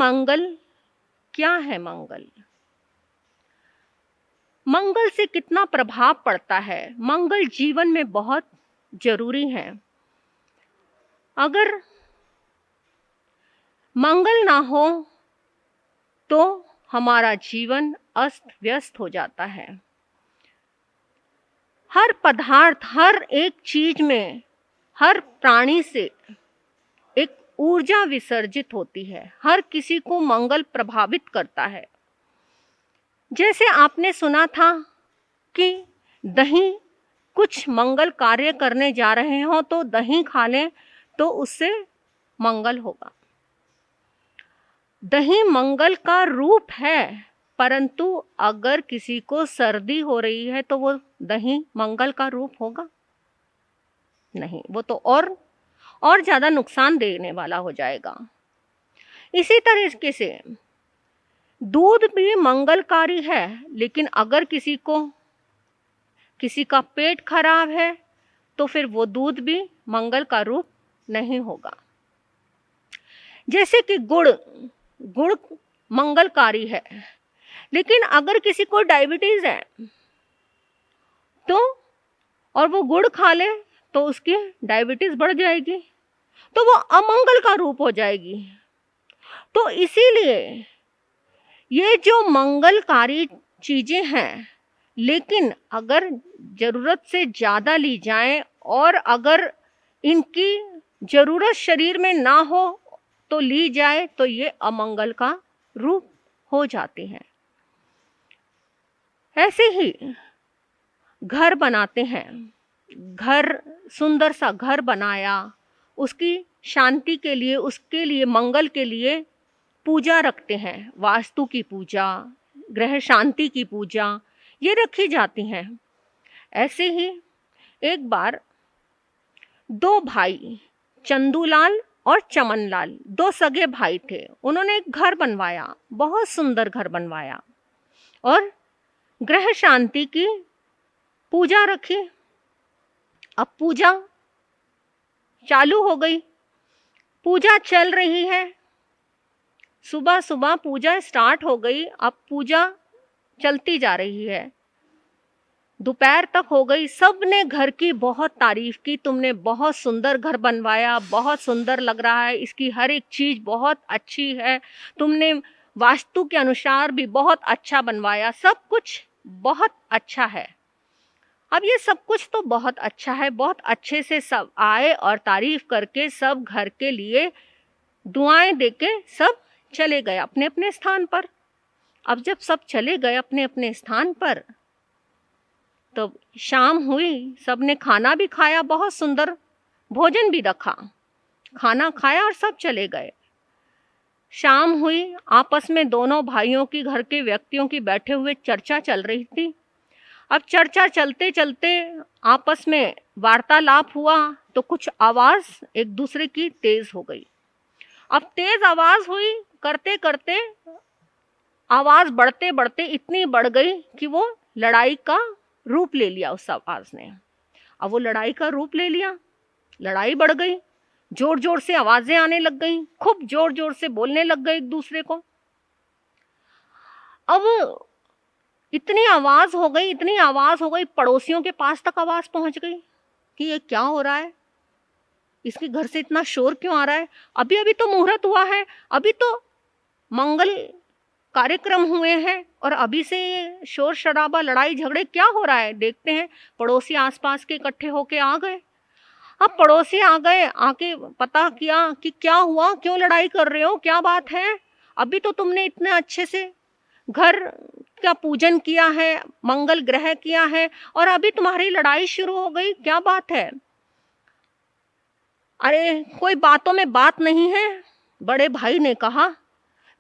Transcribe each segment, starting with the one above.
मंगल क्या है? मंगल, मंगल से कितना प्रभाव पड़ता है? मंगल जीवन में बहुत जरूरी है। अगर मंगल ना हो तो हमारा जीवन अस्त व्यस्त हो जाता है। हर पदार्थ, हर एक चीज में, हर प्राणी से एक ऊर्जा विसर्जित होती है। हर किसी को मंगल प्रभावित करता है। जैसे आपने सुना था कि दही, कुछ मंगल कार्य करने जा रहे हो तो दही खा लें तो उससे मंगल होगा। दही मंगल का रूप है, परंतु अगर किसी को सर्दी हो रही है तो वो दही मंगल का रूप होगा? नहीं, वो तो और ज्यादा नुकसान देने वाला हो जाएगा। इसी तरीके से दूध भी मंगलकारी है, लेकिन अगर किसी का पेट खराब है तो फिर वो दूध भी मंगल का रूप नहीं होगा। जैसे कि गुड़ मंगलकारी है, लेकिन अगर किसी को डायबिटीज है तो और वो गुड़ खा ले तो उसकी डायबिटीज बढ़ जाएगी, तो वो अमंगल का रूप हो जाएगी। तो इसीलिए ये जो मंगलकारी चीजें हैं, लेकिन अगर जरूरत से ज्यादा ली जाएं और अगर इनकी जरूरत शरीर में ना हो तो ली जाए तो ये अमंगल का रूप हो जाती हैं। ऐसे ही घर बनाते हैं, घर, सुंदर सा घर बनाया, उसकी शांति के लिए, उसके लिए, मंगल के लिए पूजा रखते हैं। वास्तु की पूजा, ग्रह शांति की पूजा, ये रखी जाती हैं। ऐसे ही एक बार दो भाई, चंदूलाल और चमनलाल, दो सगे भाई थे। उन्होंने एक घर बनवाया, बहुत सुंदर घर बनवाया और ग्रह शांति की पूजा रखी। अब पूजा चालू हो गई, पूजा चल रही है। सुबह सुबह पूजा स्टार्ट हो गई, अब पूजा चलती जा रही है। दोपहर तक हो गई, सबने घर की बहुत तारीफ की, तुमने बहुत सुंदर घर बनवाया, बहुत सुंदर लग रहा है, इसकी हर एक चीज बहुत अच्छी है, तुमने वास्तु के अनुसार भी बहुत अच्छा बनवाया, सब कुछ बहुत अच्छा है। अब ये सब कुछ तो बहुत अच्छा है, बहुत अच्छे से सब आए और तारीफ करके सब घर के लिए दुआएं देके सब चले गए अपने अपने स्थान पर। अब जब सब चले गए अपने अपने स्थान पर तो शाम हुई, सबने खाना भी खाया, बहुत सुंदर भोजन भी रखा, खाना खाया और सब चले गए। शाम हुई, आपस में दोनों भाइयों की, घर के व्यक्तियों की बैठे हुए चर्चा चल रही थी। अब चर्चा चलते चलते आपस में वार्तालाप हुआ तो कुछ आवाज एक दूसरे की तेज हो गई। अब तेज आवाज हुई, करते करते आवाज बढ़ते बढ़ते इतनी बढ़ गई कि वो लड़ाई का रूप ले लिया उस आवाज ने। अब वो लड़ाई का रूप ले लिया, लड़ाई बढ़ गई, जोर जोर से आवाजें आने लग गई, खूब जोर जोर से बोलने लग गए एक दूसरे को। अब इतनी आवाज हो गई, इतनी आवाज हो गई, पड़ोसियों के पास तक आवाज पहुंच गई कि ये क्या हो रहा है, इसके घर से इतना शोर क्यों आ रहा है, अभी अभी तो मुहूर्त हुआ है, अभी तो मंगल कार्यक्रम हुए हैं और अभी से ये शोर शराबा, लड़ाई झगड़े क्या हो रहा है। देखते हैं पड़ोसी आसपास के इकट्ठे होके आ गए। अब पड़ोसी आ गए, आके पता किया कि क्या हुआ, क्यों लड़ाई कर रहे हो, क्या बात है, अभी तो तुमने इतने अच्छे से घर का पूजन किया है, मंगल ग्रह किया है और अभी तुम्हारी लड़ाई शुरू हो गई, क्या बात है। अरे कोई बातों में बात नहीं है, बड़े भाई ने कहा,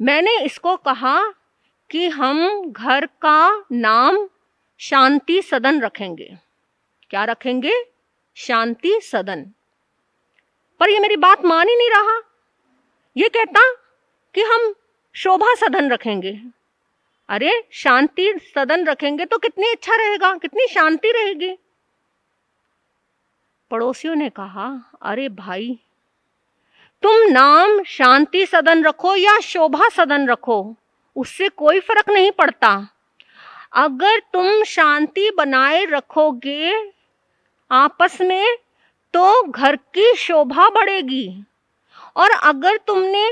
मैंने इसको कहा कि हम घर का नाम शांति सदन रखेंगे। क्या रखेंगे? शांति सदन। पर ये मेरी बात मान ही नहीं रहा, ये कहता कि हम शोभा सदन रखेंगे। अरे शांति सदन रखेंगे तो कितनी अच्छा रहेगा, कितनी शांति रहेगी। पड़ोसियों ने कहा, अरे भाई तुम नाम शांति सदन रखो या शोभा सदन रखो, उससे कोई फर्क नहीं पड़ता। अगर तुम शांति बनाए रखोगे आपस में तो घर की शोभा बढ़ेगी, और अगर तुमने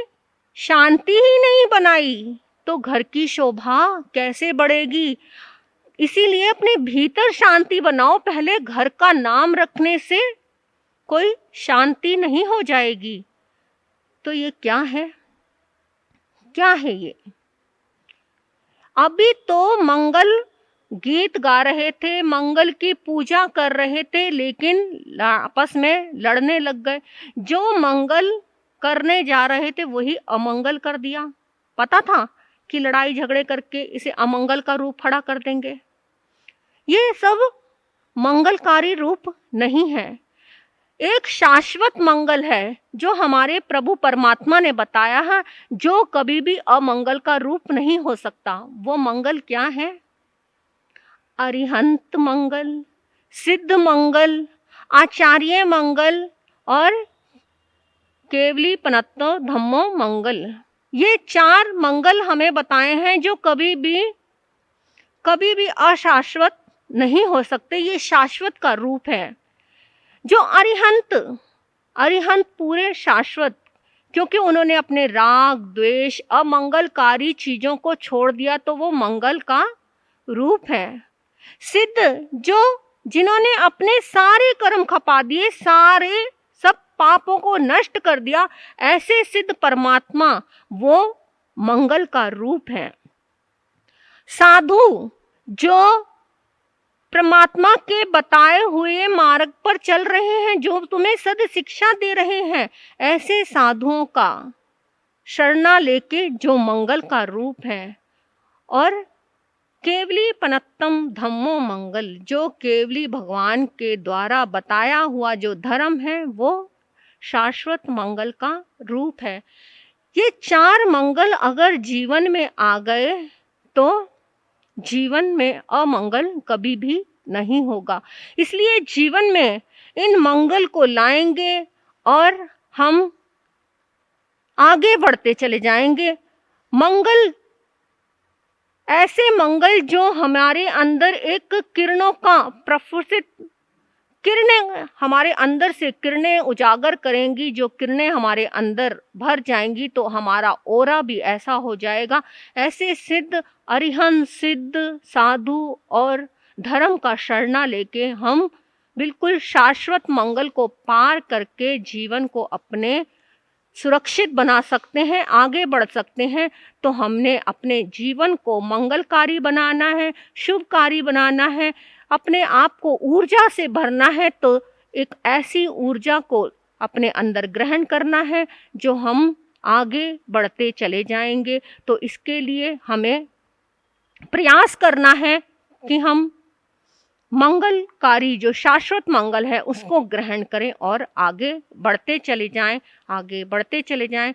शांति ही नहीं बनाई तो घर की शोभा कैसे बढ़ेगी। इसीलिए अपने भीतर शांति बनाओ, पहले घर का नाम रखने से कोई शांति नहीं हो जाएगी। तो ये क्या है, क्या है ये? अभी तो मंगल गीत गा रहे थे, मंगल की पूजा कर रहे थे, लेकिन आपस में लड़ने लग गए। जो मंगल करने जा रहे थे वही अमंगल कर दिया। पता था कि लड़ाई झगड़े करके इसे अमंगल का रूप खड़ा कर देंगे। ये सब मंगलकारी रूप नहीं है। एक शाश्वत मंगल है जो हमारे प्रभु परमात्मा ने बताया है, जो कभी भी अमंगल का रूप नहीं हो सकता। वो मंगल क्या है? अरिहंत मंगल, सिद्ध मंगल, आचार्य मंगल और केवली पनत्तो धम्मो मंगल। ये 4 मंगल हमें बताए हैं जो कभी भी अशाश्वत नहीं हो सकते। ये शाश्वत का रूप है। जो अरिहंत पूरे शाश्वत, क्योंकि उन्होंने अपने राग द्वेष अमंगलकारी चीजों को छोड़ दिया, तो वो मंगल का रूप है। सिद्ध, जो जिन्होंने अपने सारे कर्म खपा दिए, सारे सब पापों को नष्ट कर दिया, ऐसे सिद्ध परमात्मा वो मंगल का रूप है। साधु, जो परमात्मा के बताए हुए मार्ग पर चल रहे हैं, जो तुम्हें सद शिक्षा दे रहे हैं, ऐसे साधुओं का शरणा लेके जो मंगल का रूप है। और केवली पनत्तम धम्मो मंगल, जो केवली भगवान के द्वारा बताया हुआ जो धर्म है वो शाश्वत मंगल का रूप है। ये 4 मंगल अगर जीवन में आ गए तो जीवन में अमंगल कभी भी नहीं होगा। इसलिए जीवन में इन मंगल को लाएंगे और हम आगे बढ़ते चले जाएंगे। मंगल, ऐसे मंगल जो हमारे अंदर एक किरणों का प्रफुल्लित किरणें हमारे अंदर से किरणें उजागर करेंगी। जो किरणें हमारे अंदर भर जाएंगी तो हमारा ओरा भी ऐसा हो जाएगा। ऐसे सिद्ध अरिहंत, सिद्ध साधु और धर्म का शरणा लेके हम बिल्कुल शाश्वत मंगल को पार करके जीवन को अपने सुरक्षित बना सकते हैं, आगे बढ़ सकते हैं। तो हमने अपने जीवन को मंगलकारी बनाना है, शुभकारी बनाना है, अपने आप को ऊर्जा से भरना है। तो एक ऐसी ऊर्जा को अपने अंदर ग्रहण करना है जो हम आगे बढ़ते चले जाएंगे। तो इसके लिए हमें प्रयास करना है कि हम मंगलकारी जो शाश्वत मंगल है उसको ग्रहण करें और आगे बढ़ते चले जाएं, आगे बढ़ते चले जाएं।